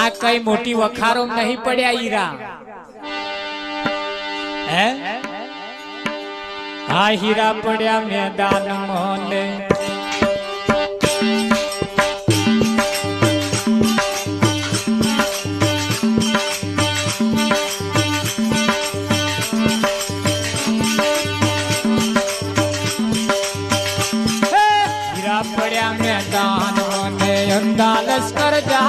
आ कई मोटी वखारों नहीं पड़ा हीरा है आ हीरा पड़ा मैदान मोने हीरा पड़ा मैदान मोने अंधा लश्कर जा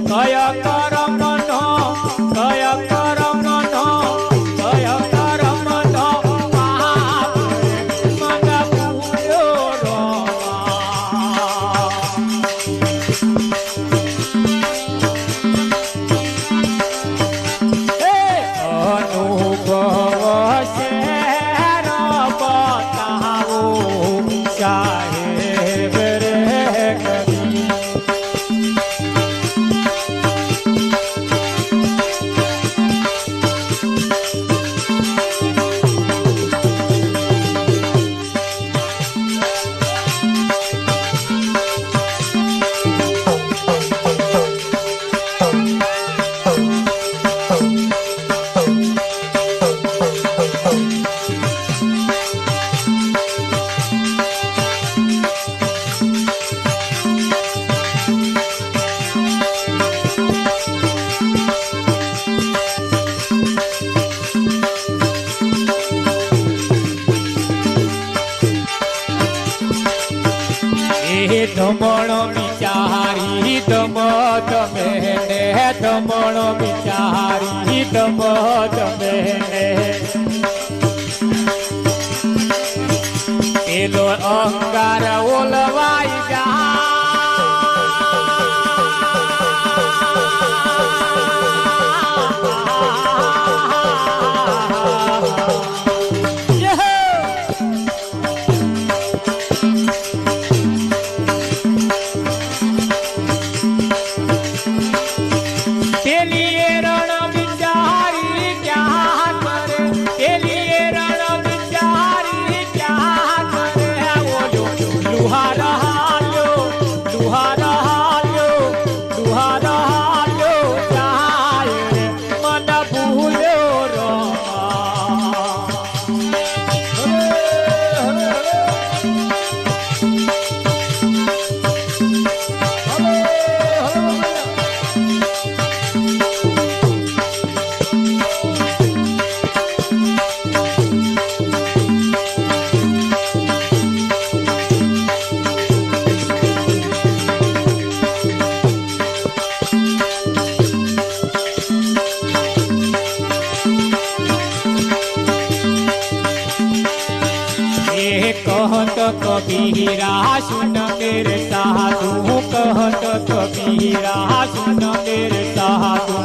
कया कर मनो कया कर मनो कया कर मनो मन भूलो अनुभव से बताओ साहेब रे कभी धमणो बिचारी दम दमेने धमणो बिचारी दम दमेने पेलो अंगार ओलवाई जा कहत कबीरा सुन मेरे साधु कहत कबीरा सुन मेरे साधु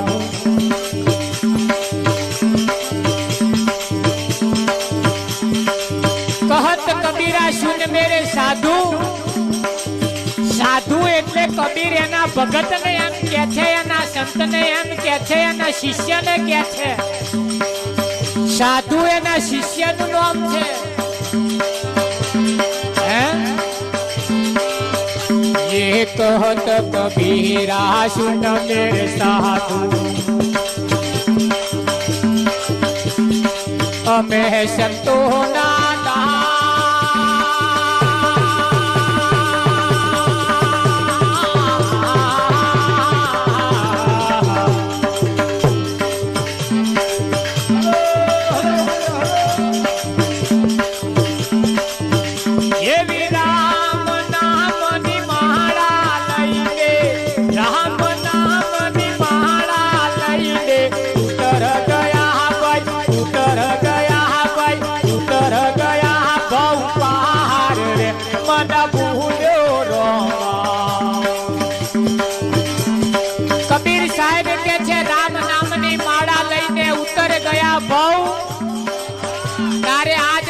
कहत कबीरा सुन मेरे साधु साधु એટલે કબીર એના ભગતને એમ કહે છે એના સંતને એમ કહે છે એના શિષ્યને કહે છે સાધુ એના શિષ્યનું નામ છે ये कहत कबीरा सुन मेरे साधु अमे संतो नादा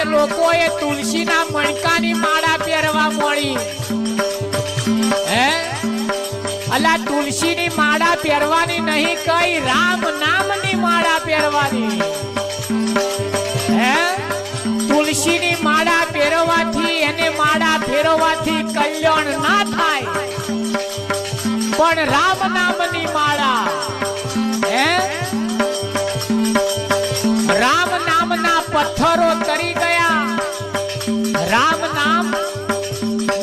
લોકોએ તુલસીના મણકાની માળા પહેરવા મળી હે અલા તુલસીની માળા પહેરવાની નહીં, કઈ રામ નામની માળા પહેરવાની. હે તુલસીની માળા પહેરવાથી, એને માળા ફેરવવાથી કલ્યાણ ના થાય, પણ રામ નામની માળા. હે રામ નામના પથ્થરો તરી ગયા, રામ નામ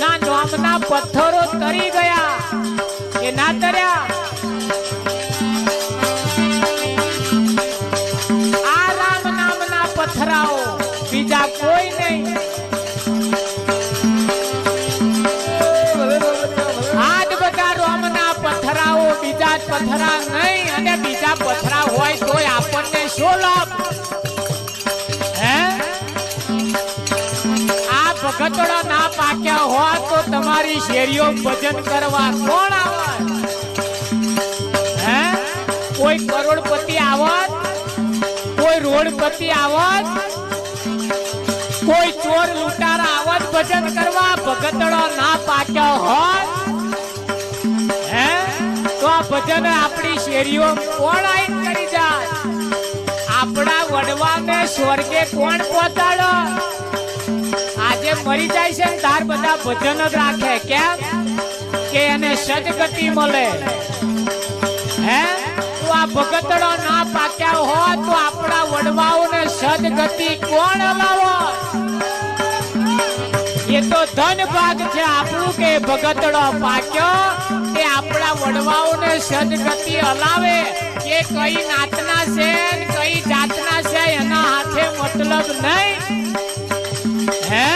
ના નામના પથ્થરો તરી ગયા કે ના તર્યા? આ રામ નામના પથ્થરાઓ, બીજા કોઈ નહીં. આ જ બધા રામના પથ્થરાઓ, બીજા જ પથ્થરા નહીં. અને બીજા પથ્થરા હોય તોય આપણને શું લાભ? હે આ ભગતડો ના પાક્યા હોત તો તમારી શેરીઓ ભજન કરવા કોણ આવત? હે કોઈ કરોડપતિ આવત, કોઈ રોડપતિ આવત, કોઈ ચોર લૂંટારા આવત ભજન કરવા? ભગતડો ના પાક્યા હોત હે તો આ ભજન આપણી શેરીઓ કોણ આઈન કરી જાય? આપણા વડવાને સ્વર્ગે કોણ પહોંચાડો? આજે મરી જાય છે ને તાર બધા ભજન જ રાખે. કેમ કે એને સદગતિ મળે. હે તો આ ભગતડો ના પાક્યા હોત તો આપણા વડવાઓને સદગતિ કોણ અલાવો? એ તો ધન ભાગ છે આપણું કે ભગતડો પાક્યો તે આપણા વડવાઓને સદગતિ હલાવે. કે કઈ નાતના છે કઈ જાતના છે એના હાથે મતલબ નહીં. હે